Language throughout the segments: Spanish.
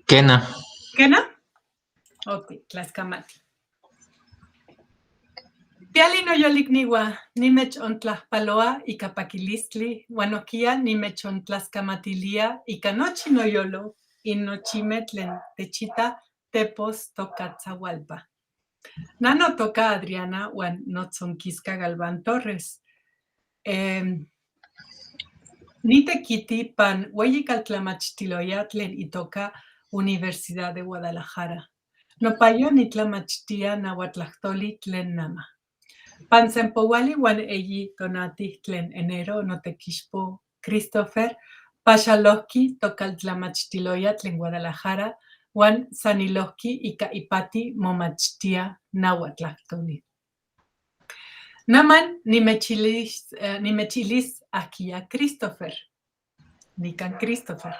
Kena. ¿Kena? Ok, tlaxkamati. Piali noyolikniwa, nimech ontlajpaloa ika pakilistli, uan okia nimech ontlaxkamatilia ika nochi noyolo, nochimeh tlen techita tepos tokatzaualpa. Nanotoka Adriana uan notzonkiska Galván Torres. Nitekiti pan ueyikaltlamachtiloya tlen itoka Universidad de Guadalajara. Nopayo nitlamachtia nahuatlahtoli tlen nama. Pansempouali uan eyi tonati tlen enero notekixpo Christopher paxalohki tokaltlamachtiloya tlen Guadalajara uan sanilohki ika ipati momachtia nahuatlahtoli. Naman nimechilis akia Christopher. Nikan Christopher.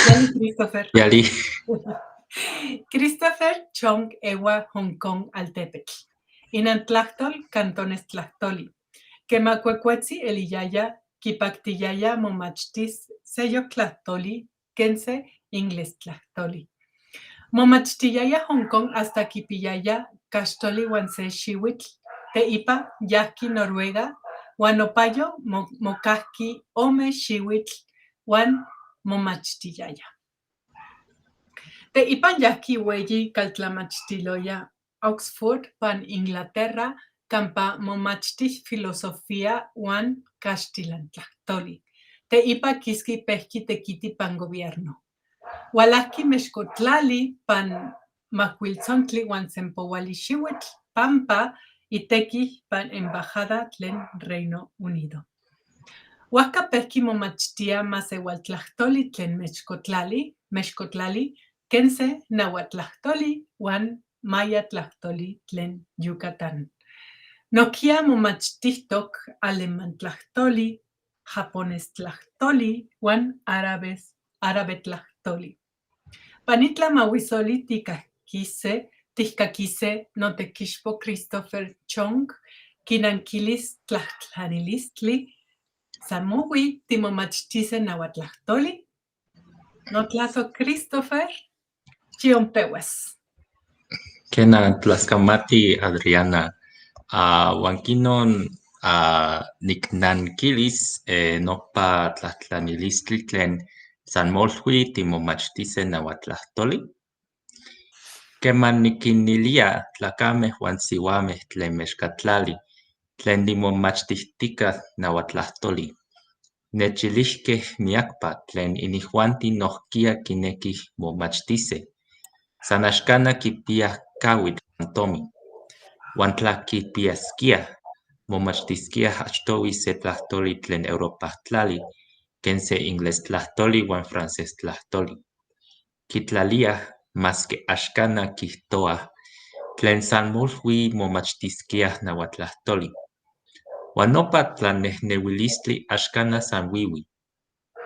Yali Christopher. Yali. Christopher chong ewa Hong Kong altepetl. Inantlahtol cantones tlahtoli. Kemakuekuetzi eliyaya kipaktiyaya momachtis seyok tlahtoli kense ingles tlahtoli. Momachtiyaya Hong Kong hasta kipiyaya kaxtoli uan se xiuitl teipa yahki Noruega uan opayo mokahki ome xiuitl uan momachtiyaya. Teipan yahki ueyi kaltlamachtiloya Oxford pan Inglaterra campa momachtis filosofía uan caxtilantlahtoli. Teipa kiski pehki tekiti pan gobierno. Ualahki mexkotlali pan makuiltzontli uan sempouali xiuitl pampa iteki pan embajada tlen Reino Unido. Uahka pehki momachtia maseualtlahtoli tlen mexkotlali kense nahuatlahtoli uan maya tlahtoli tlen Yucatán. Nokia momachtihtok aleman tlahtoli, japones tlahtoli uan árabe tlahtoli. Panitla mahuisoli tihkakise notekixpo Christopher Chong kinankilis tlahtlanilistli samoui timomachtise nahuatlahtoli. Notlazo Christopher chionpeuas. Kena tlaxkamati Adriana. Huankinon niknankilis nopa tlahtlanilistli tlen sanmolhui timomachtise nahuatlahtoli. Keman nikinilia tlakameh uan siuameh tlen mexkatlali tlen nimomachtistika nahuatlahtoli. Nechilihkeh miakpa tlen inijuanti nohkia kinekih momachtise. San axkana kipiah kawitl uan tomin. Uan tla kipiaskiah, momachtiskiah achtowi se tlahtoli tlen Europahtli, ken se ingles tlahtoli uan francés tlahtoli. Kitlaliah maske axkana kihtoah tlen san molhui momachtiskiah nahuatlahtoli. Uan nopa tlanehneuilistli axkana san wiwi.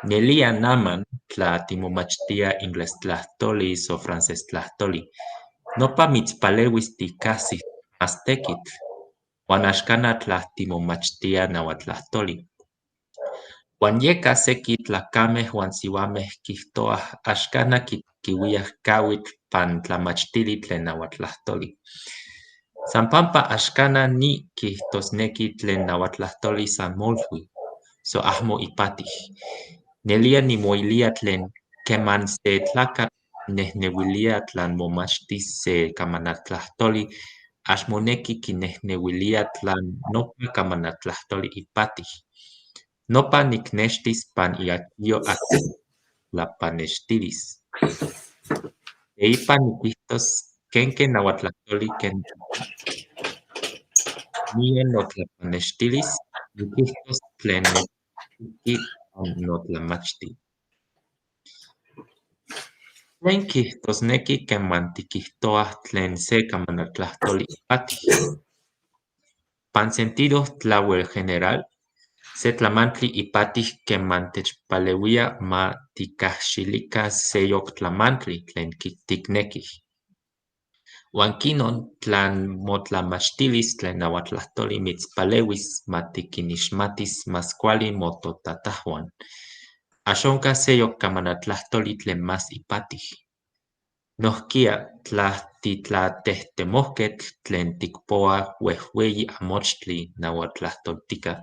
Nelia naman tla timomachtia ingles tlahtoli o francés tlahtoli. Nopa mitzpaleuis tikahsih mas tekitl. Uan axkana tla timomachtia nahuatlahtoli. Uan yeka seki tlakameh uan siuameh kihtoah axkana kiuiah kawitl pan tlamachtili tlen nahuatlahtoli. San pampa axkana ni kihtosneki tlen nahuatlahtoli san molhui, so ahmo ipatih. Nelia nimoilia tlen keman se tlakatl nehneuilia tlan momachtis se kamanatlahtoli, axmoneki kinehneuilia tlan nopa kamanatlahtoli ipatih. Nopa niknextis pan iakio tlapanextilis. Teipa nikihtos kenke nahuatlahtoli ken nien notlapanextilis, nikihtos tlen nechiki notlamachti. Tlen kihtosneki keman tikihtoah tlen se kamanatlahtoli ipatih. Pan sentido tlauel general, se tlamantli ipatih keman techpaleuia ma tikahxilika seyok tlamantli tlen tiknekih. Uan kinon tlan motlamachtilis tlen nahuatlahtoli mitzpaleuis ma tikinixmatis mas kuali mototatahuan. Axonka seyok kamanatlahtoli tlen mas ipatih. Nohkia tlatitlatehtemosquetl tlen tikpoa uejueyi amochtli nauatlahtoltika.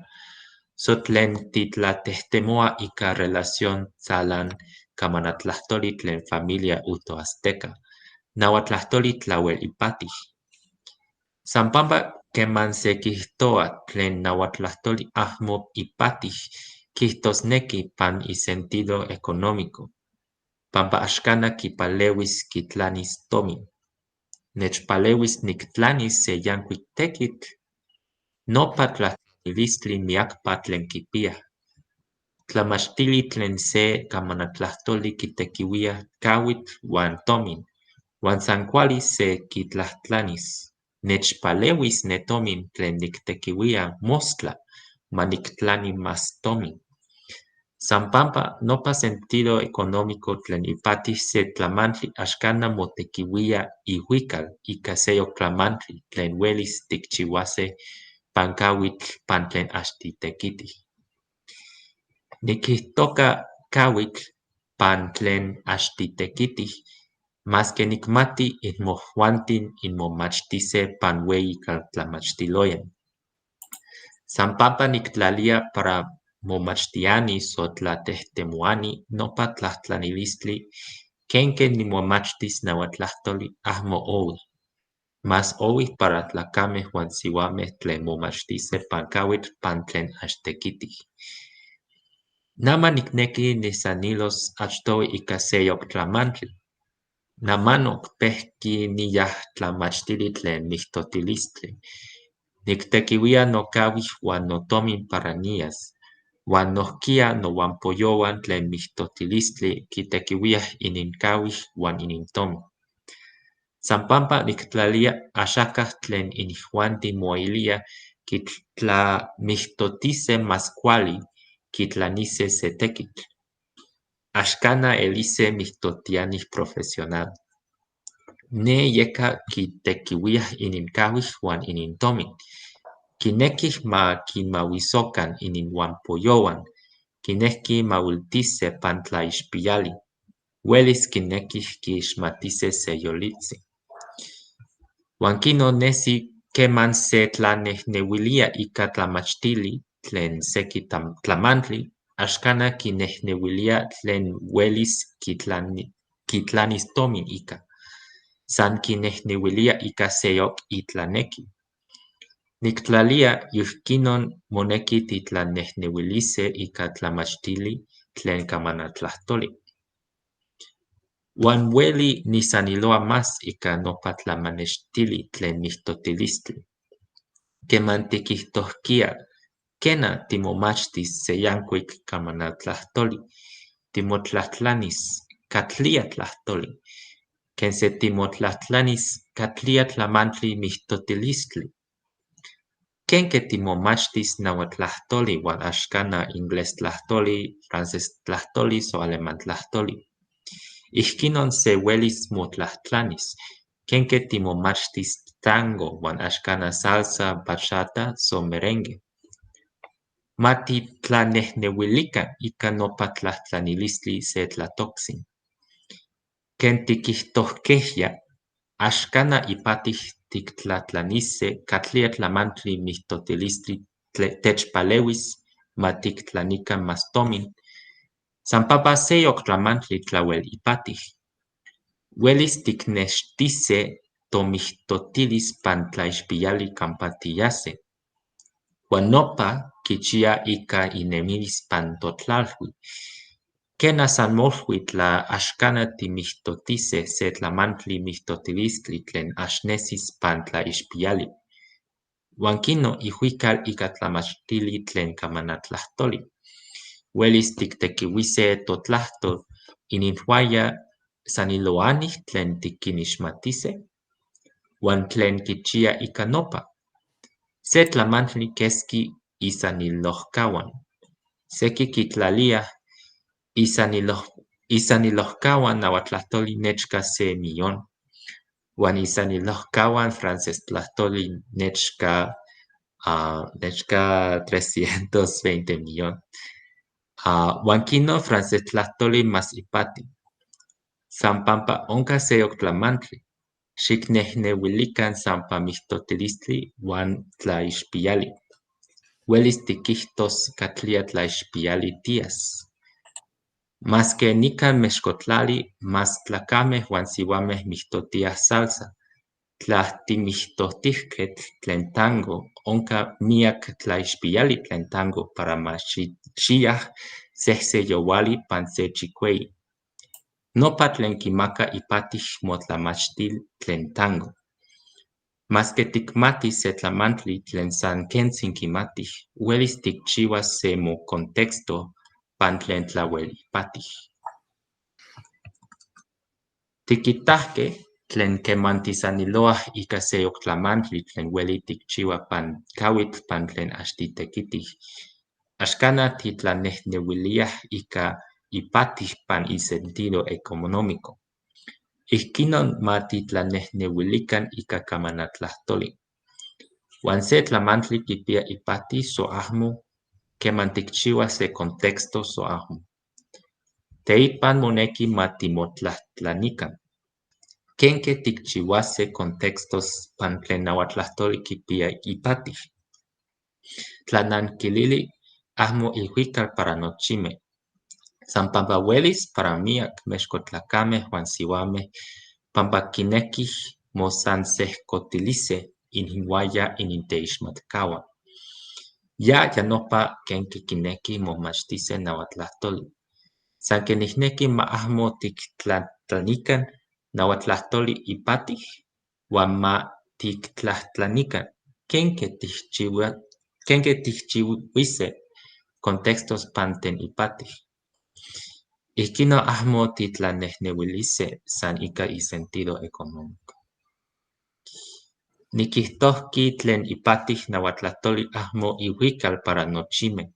So tlen titlatehtemoa ika relación tzalan kamanatlahtoli tlen familia utoazteca. Nauatlahtoli tlauel ipatij. San pampa keman se kihtoa tlen nauatlahtoli ahmo ipatij, kihtosneki pan isentido económico. Pampa axkana kipaleuis kitlanis tomin. Nechpaleuis niktlanis se yankuik tekitl, nopa tlahtlanilistli miakpa tlen kipia. Tlamachtili tlen se kamanatlahtoli kitekiuia kawitl uan tomin, uan san kuali se kitlahtlanis. Nechpaleuis ne tomin tlen niktekiuia mostla, maniktlani mas tomin. San pampa nopa sentido económico tlen ipatij se tlamantli axkana motekiuia iuikal ika seyok tlamantli tlen uelis tikchiuase pan kawitl pan tlen axtitekitij. Nikihtoka kawitl pan tlen axtitekitij, maske nikmati inmojuantin inmomachtise pan ueyi kaltlamachtiloyan. San pampa niktlalia para momachtiani so tlatehtemoani nopa tlahtlanilistli kenke nimomachtis nauatlahtoli ahmo owi. Mas owi para tlakameh uan siuameh tlen momachtise pan kawitl pan tlen axtekitij. Nama nikneki nisanilos achtowi ika seyok tlamantli. Namanok pehki niyah tlamachtili tlen mihtotilistli. Niktekiuia nokawich uan notomin para niyas. Uan nohkia nowanpoyouan tlen mihtotilistli kitekiuiah ininkawich uan inintomin. San pampa niktlalia axakaj tlen inijuantin moilia kitlamihtotisej mas kuali kitlanise se tekitl. Axkana elise mihtotianih profesional. Ne yeka kitekiuiah ininkawich uan inintomin. Kinekih ma kinmauisokan ininwanpoyouan, kinekih mauiltisej pan tlaixpiali. Uelis kinekih kixmatise se yolitzin. Uan kinon nesi keman se tlanehneuilia ika tlamachtili tlen seki tlamantli, axkana kinehneuilia tlen uelis kitlanis tomin ika. San kinehneuilia ika seyok itlaneki. Niktlalia yihkinon moneki titlanehneuilise ika tlamachtili tlen kamanatlahtoli. Uan ueli nisaniloa mas ika nopa tlamanextili tlen mihtotilistli. Keman tikihtohkia, kena timomachtis se yankuik kamanatlahtoli, timotlahtlanis katlia tlahtoli, ken se timotlahtlanis katlia tlamantli mihtotilistli. Kenke timomachtis nauatlahtoli uan axkana ingles tlahtoli, frances tlahtoli so aleman tlahtoli. Ihkinon se uelis motlahtlanis, kenke timomachtis tango uan axkana salsa, bachata so merengue. Matitlanehneuilikan ika nopa tlahtlanilistli se tlatoksin. Ken tikihtohkehya, axkana ipatij tiktlatlanise katlia tlamantli mihtotilistli techpaleuis matiktlanikan mas tomin. San pampa seyok tlamantli tlauel ipatij. Uelis tiknextise tomihtotilis pan tlaixpiali kampa tiyase. Uan nopa kichia ika inemilis pan totlalui. Kena san molui tla axkana timihtotise se tlamantli mihtotilistli tlen axnesis pan tlaixpiali. Uan kino ihuikal ika tlamachtili tlen kamanatlahtoli. Uelis tiktekiuise totlahtol ininhuaya saniloanih tlen tikinixmatise, uan tlen kichia ika nopa. Se tlamantli keski isanilohkauan. Seki kitlaliah isanilohkauan nauatlahtoli nechka 1,000,000. Uan isanilohkauan frances tlahtoli nechka 320,000,000. Uan kino frances tlahtoli mas ipati. San pampa onca seyok tlamantli. Xiknehneuilikan sampa mixtotilistli uan tlaixpiali. Uelis tikihtos katlia tlaixpiali tias. Mas que nikan mexkotlali, mas tlacameh uan siuameh mixtotiah salsa. Tlahtimihtotihkeh tlen tango, onca miak tlaixpiali tlen tango para maxiah sehseyouali pan se chikueyi. Nopa tlen kimaka ipatih motlamachtil tlen tango. Mas que tikmati se tlamantli tlen san kentzin kimatih, uelis tikchiuas se mocontexto pan tlen tlauel ipatih. Tikitahkeh tlen kemantisaniloah ika seyok tlamantli tlen ueli tikchiua pan kauitl pan tlen axtitekitih. Axkana titlanehneuiliah ika ipatih pan isentido económico. Ihkinon ma titlanehneuilikan ika kamanatlahtoli. Uan se tlamantli kipia ipatih so ahmo keman tikchiua se contexto so ahmo. Teipan moneki ma timotlahtlaниkan. Kenke tikchiuase contextos pan tlen nauatlahtoli kipia ipatih. Tlanankilili ahmo ihuikal para nochimeh. San pampa uelis para miak mexkotlacameh uan siuameh pampa kinekih mosansehkotiliseh ininhuaya ininteixmatkauan. Ya nopa kenke kinekih momachtiseh nauatlahtoli. San ken ihneki ma ahmo tiktlahtlaниkan nauatlahtoli ipatih uan ma tiktlahtlaниkan kenke tihchiuiseh contextos pan tlen ipatih. Ihkinon ahmo titlanehneuiliseh san ika isentido económico. Nikihtohki tlen ipatih nauatlahtoli ahmo ihuikal para nochimeh.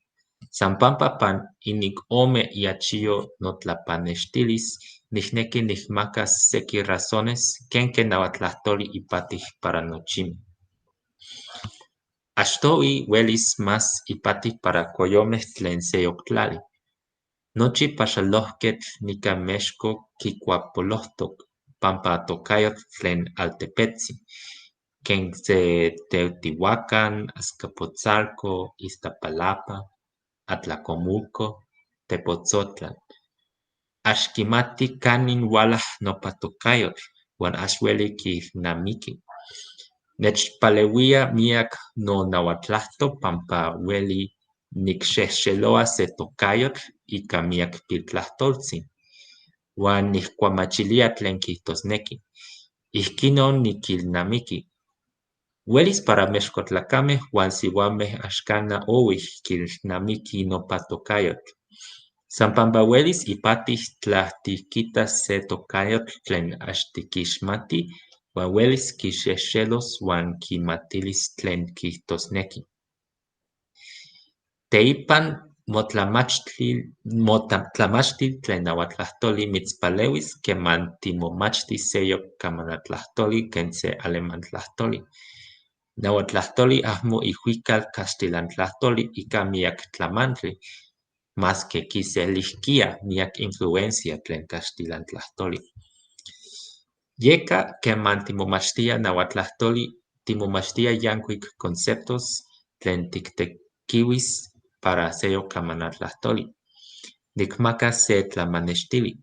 San pampa pan inik ome iachio notlapanextilis, nihneki nikmakas seki razones kenke nauatlahtoli ipatih para nochimeh. Achtohui uelis mas ipatih para koyomeh tlen seyok tlali. Nochi paxalohketl nika Mexco kikuapolohtok pampa tokayotl tlen altepetzin, ken se Teotihuacan, Azcapotzalco, Iztapalapa, Atlacomulco, Tepotzotlan. Axkimati kanin ualah nopa tokayotl uan axueli kilnamiki. Nechpaleuia miak nonauatlahto pampa ueli nikxexeloa se tokayotl ika miak piltlahtoltzin. Uan nihkuamachilia tlen kihtosneki. Ihkinon nikilnamiki. Uelis para mexkotlacameh uan siuameh axkana ouih kilnamiki nopa tokayotl. San pampa uelis ipatih tla tikitas se tokayotl tlen axtikixmati, uan uelis kixexelos uan kimatilis tlen kihtosneki. Teipan motlamachtil tlen nauatlahtoli mitspaleuis keman timomachtis seyok kamanatlahtoli ken se alemantlahtoli. Nauatlahtoli ahmo ihuikal castellantlahtoli ika miak tlamantli, mas que kiselihkia miak influencia tlen castellantlahtoli. Yeka keman timomachtia nauatlahtoli, timomachtia yankuik conceptos tlen tiktekiuis para seyok kamanatlahtoli. Nikmaka se tlamanextili.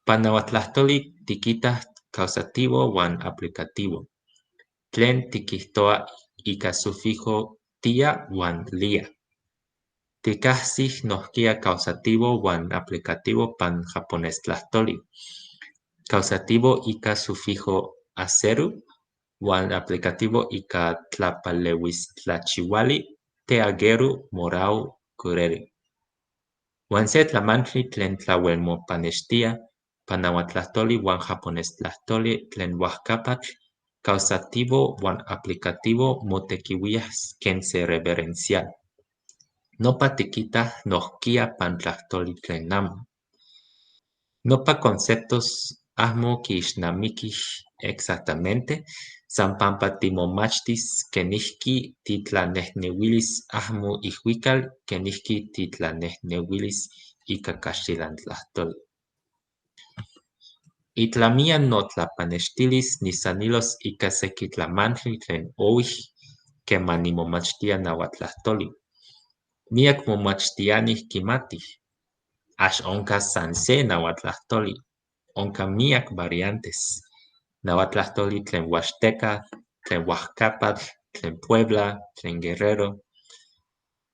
Pan nauatlahtoli tikitah causativo uan aplicativo. Tlen tikihtoa ika sufijo tia uan lia. Tikahsih nohkia causativo uan aplicativo pan japonestlahtoli. Causativo ika sufijo aceru uan aplicativo ika tlapaleuistlachiuali teageru morau cureri. Uan se tlamantli tlen tlauelmopanextia pan nauatlahtoli uan japonestlahtoli tlen uajkapatl, causativo uan aplicativo motekiuiah ken se reverencial. Nopa tikitah nohkia pan tlahtoli tlen amo. Nopa conceptos ahmo kiixnamikih exactamente, san pampa timomachtis kenihki titlanehneuilis ahmo ihuikal kenihki titlanehneuilis ika castellantlahtoli. Itlamia no tlapanextilis nisanilos ika seki tlamantli tlen oij keman nimomachtia nauatlahtoli. Miak momachtianih kimatih. Ax onka san se nauatlahtoli. Onka miak variantes. Nauatlahtoli tlen Huaxteca, tlen Oaxcapatl, tlen Puebla, tlen Guerrero.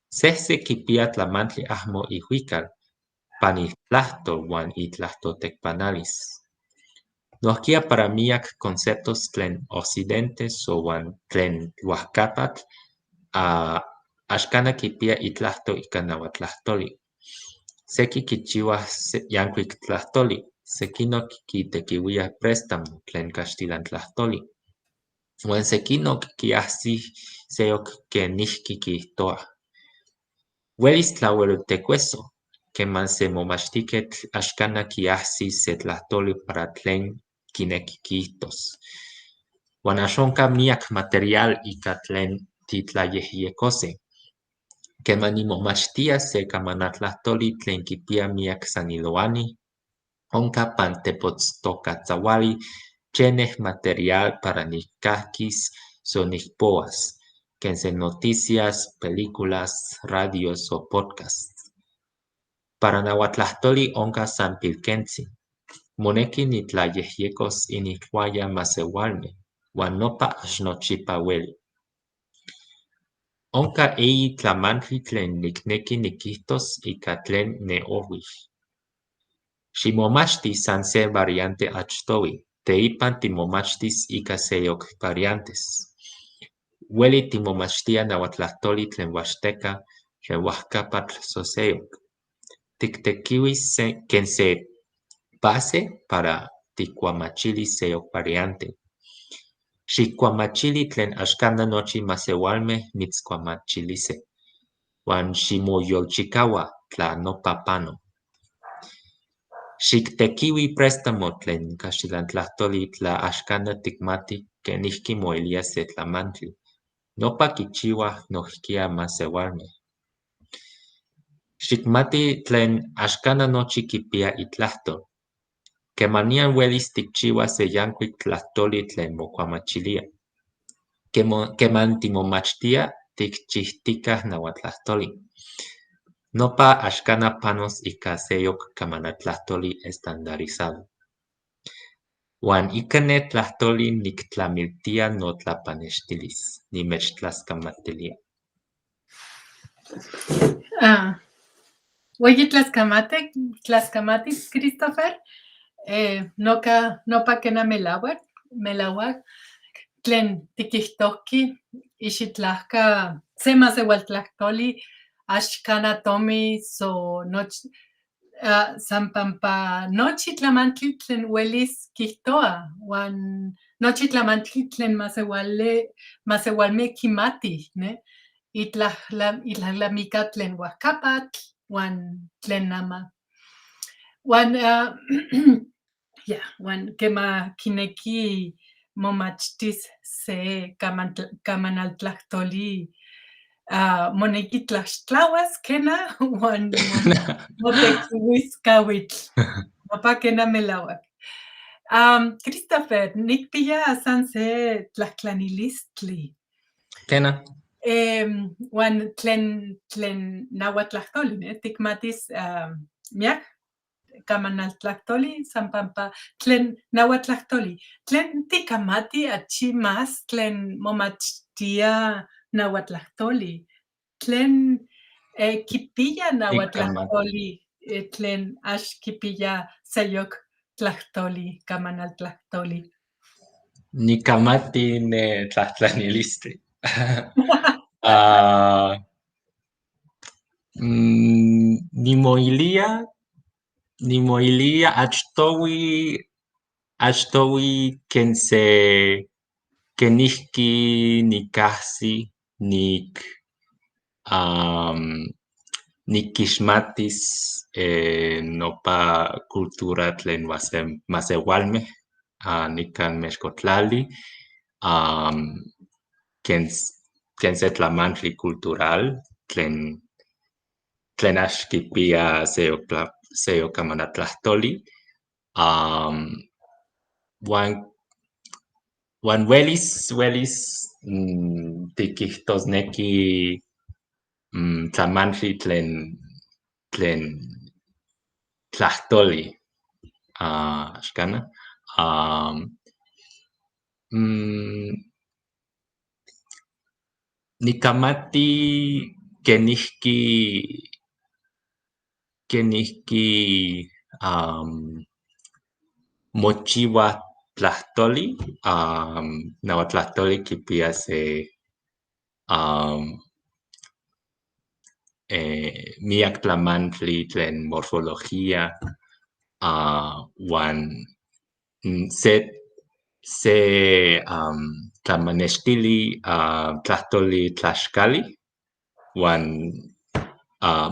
Sehse kipia tlamantli ahmo ihuikal, pan ihtlahtol uan itlahtotekpanalis. Nohkia para miak conceptos tlen occidente soan tlen Oaxcapatl, axkana kipia itlahto ika nauatlahtoli. Seki kichiuaj yankuik tlahtoli, sekinok kitekiuiaj préstamo tlen kaxtilantlahtoli. Uan sekinok kiajsij seyok kenijki kijtoa. Uelis tlauelotekueso, keman se momachtiketl axkana kiajsis se tlahtoli para tlen kineki kijtos. Uan axonka miak material ika tlen titlayejyekosej. Keman nimomachtia se kamanatlahtoli tlen kipia miak saniloanih, onka pan tepochtokatzaouali chenej material para nikahkis so nikpoas, ken se noticias, películas, radios o podcasts. Para nauatlahtoli onka san pilkentzin. Moneki nitlayejyekos inihkuaya maseualmej, uan nopa ax nochipa ueli. Onka eyi tlamantli tlen nikneki nikijtos ika tlen neojuij. Ximomachti san se variante achtoui, teipan timomachtis ika seyok variantes. Ueli timomachtia nauatlahtoli tlen Huaxteca, tlen Oaxcapatl soseyok. Tiktekiuis ken se base para tikuamachilis seyok variante. Xikuamachili tlen axkana nochi maseualmej mitzkuamachilisej. Uan ximoyolchikaua tla nopa pano. Xiktekiui préstamo tlen kaxtilantlahtoli tla axkana tikmati kenijki moelia se tlamantli. Nopa kichiuaj nohkia maseualmej. Xikmati tlen axkana nochi kipia itlahtol. Kemanian uelis tikchiuas se yankuik tlahtoli tlen mokuamachilia. Keman timomachtia, tikchijtikaj nauatlahtoli. Nopa axkana panos ika seyok kamanatlahtoli estandarizado. Uan ika ne tlahtoli niktlamiltia notlapanextilis. Nimechtlaskamatilia. Ueyi tlaskamatis, Christopher. Nopa kena melauak, tlen tikihtohki ixitlahka se maseualtlahtoli axkana tomi so nochi san pampa nochi tlamantli tlen uelis kijtoa, uan nochi tlamantli tlen maseualmej kimatih, ne? Itlahlamika tlen Oaxcapatl, uan tlen ama. Uan kema kineki momachtis se kamanaltlahtoli, moneki tlaxtlauas kena, uan motekiuis kauitl. Nopa kena melauak. Christopher, nikpia san se tlahtlanilistli. Kena. Uan tlen nauatlahtoli, ne? Tikmatis miak kamanaltlahtoli san pampa tlen nauatlahtoli. Tlen tikamati achi más tlen momachtia nauatlahtoli. Tlen kipia nauatlahtoli, tlen ax kipia seyok tlahtoli, kamanaltlahtoli. Nikamati ne tlahtlanilistli. Nimoilia achtoui ken se kenihki nikahsi nikixmatis nopa cultura tlen maseualmej nikan Mexcotlali, ken se tlamantli cultural tlen ax kipia seyok kamanatlahtoli, Uan uelis tiquihtosnequi tlamantli tlen tlahtoli axcana. Nikamati kenihki mochiua tlahtoli. Naua tlahtoli kipia se miak tlamantli tlen morfología uan se tlamanextili tlahtoli tlaxkali uan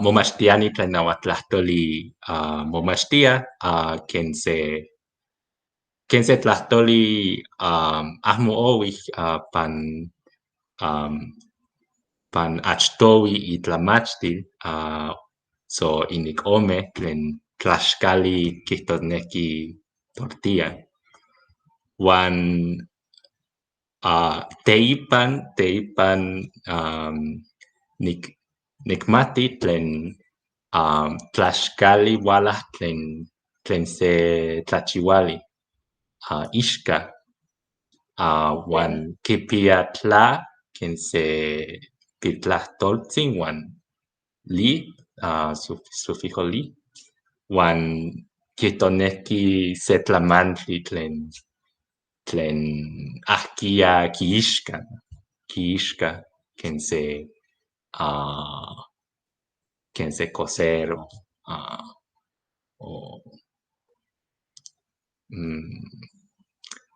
momachtiani tlen naua tlahtoli momachtia ken se tlahtoli ahmo owih pan achtowi itlamachtil so inik ome tlen tlaxkali kihtosnequi tortilla. Uan teipan nikmati tlen tlaxkali ualah tlen se tlachiuali ixka uan kipia tla ken se piltlahtoltzin uan li, sufijo li, uan kihtosnequi se tlamantli tlen ahkia kiixka ken se cosero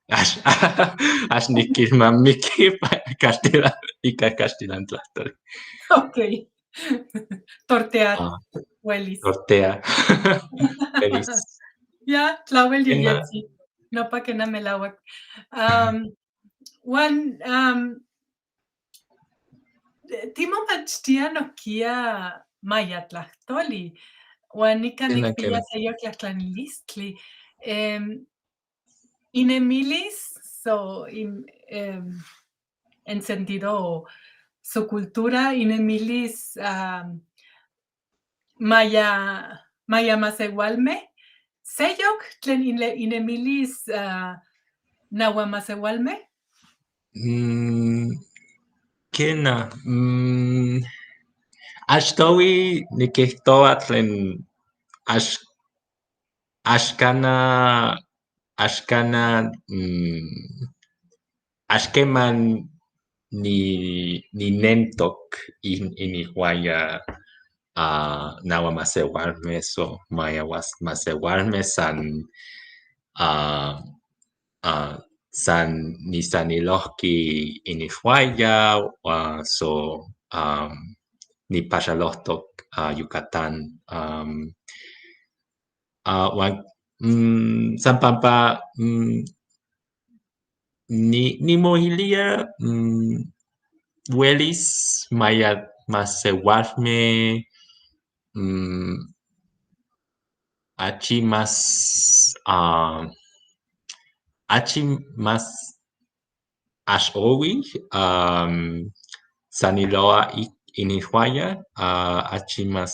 Ax nikilnamiki ika castellan tlahtoli. Okay. Tortear, uelis. Tortea. Uelis. Ya, tlauel Kena. yiyetzi. Nopa kena melauak. Uan timomachtia nohkia maya tlahtoli. Uan nikan Kena, nikpia seyo tlahtlanilistli. Inemilis, en sentido su cultura, inemilis maya masewalme. Seyok tlen inemilis naua masewalme? Kena. Axtowi nikihtoa tlen axkana axkeman ninentok inihuaya naua masewalme so maya masewalme san nisanilohki inihuaya so nipaxalohtok Yucatán. Uan san pampa nimoilia uelis maya masewalme achi más axowi saniloa inihuaya achi más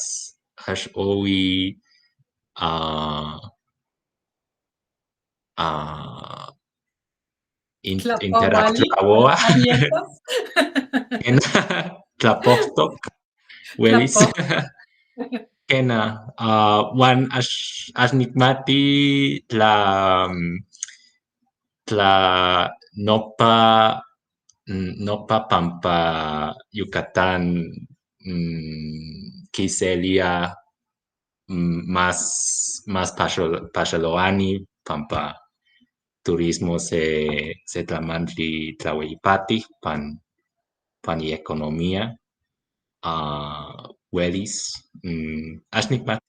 axowi interactuaboa. Abiertos. Tlapohtok uelis. Kena. Uan axnikmati nopa pampa Yucatán kiselia más paxaloani pampa turismo se tlamantli tlaueyipati pan ieconomía uelis axnikmati.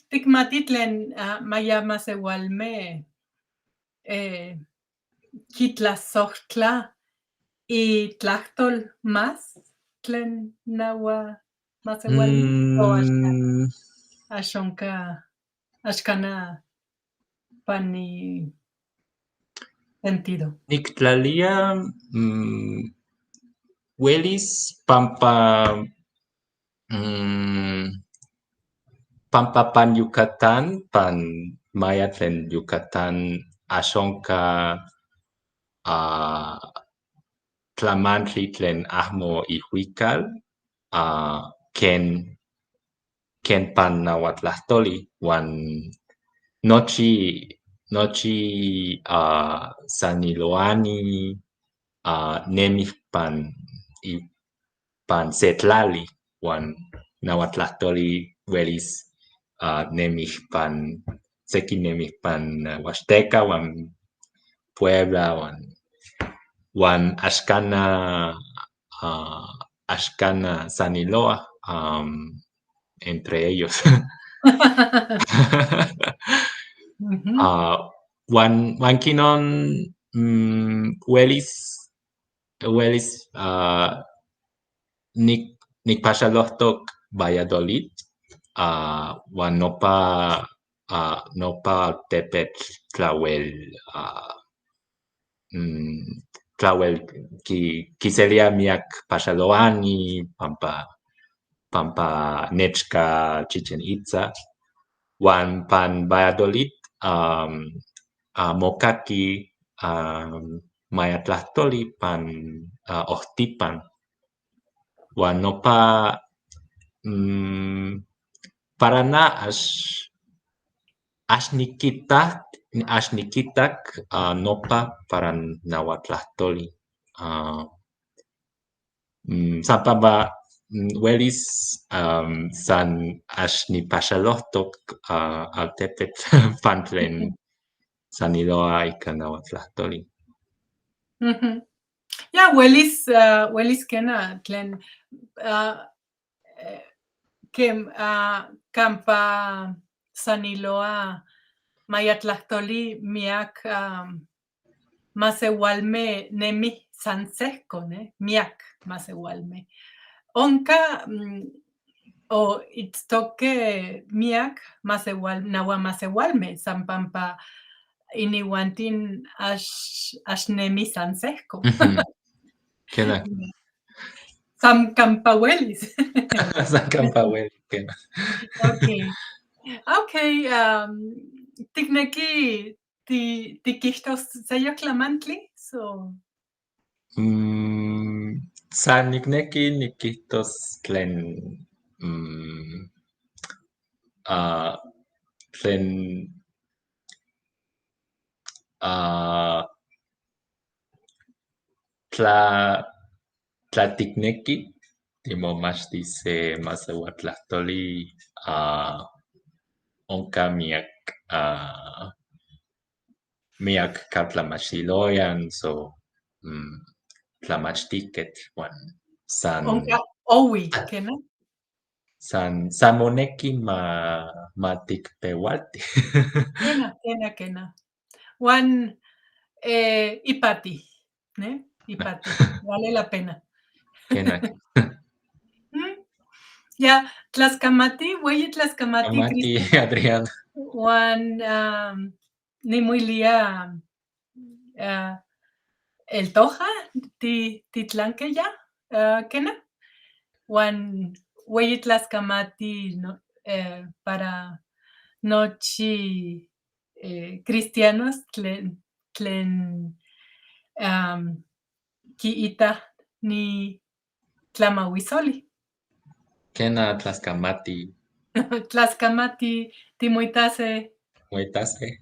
Tikmati tlen maya masewalme kitlasohtla itlahtol más tlen naua masewalme o axkan. axonka axkanah pani sentido. Nictlalia uelis pampa pampa pan Yucatán, pan maya tlen Yucatán axonka tlamantli tlen ahmo ihuical, ken pan nauatlahtoli uan nochi saniloani nemih pan se tlali uan nauatlahtoli uelis nemih seki nemih pan Huasteca uan Puebla uan axkana saniloa entre ellos. Uan kinon uelis nikpaxalohtok Valladolid uan nopa altepetl tlauel kiselia miak paxaloani pampa nechka Chichén Itzá uan pan Valladolid mokaki mayatlahtoli pan ohtipan uan nopa para na axnikitak nopa para nauatlahtoli san pampa uelis san axnipaxalohtok altepetl pan tlen saniloa ika nauatlahtoli. Ya uelis kena tlen kampa saniloa mayatlahtoli miak maseualmeh nemih san sehko, miak maseualmeh. Onka o itztokeh miak nauamaseualmeh san pampa iniuantin axnemih san sehko. Kena. San kampa uelis. San kampa uelis, kena. Okay, tikneki tikihtos seyok tlamantli? San nikneki nikihtos tlen tla tikneki timomachtis se maseuatlahtoli onka miak katlamachtiloyan tlamachtiketl uan Onka oui, kena? san moneki matikpeualti. Kena. Uan ipati, ipati, vale la pena. Kena. Ya, tlaskamati, ueyi tlaskamati, Amati, Adriana. Uan nimuilia eltoja titlanke ya, kena? Uan ueyi tlaskamati para nochi cristianos tlen kiitah ni tlamauisoli. Kena tlaskamati. Tlaskamati, timoitase. Moitase.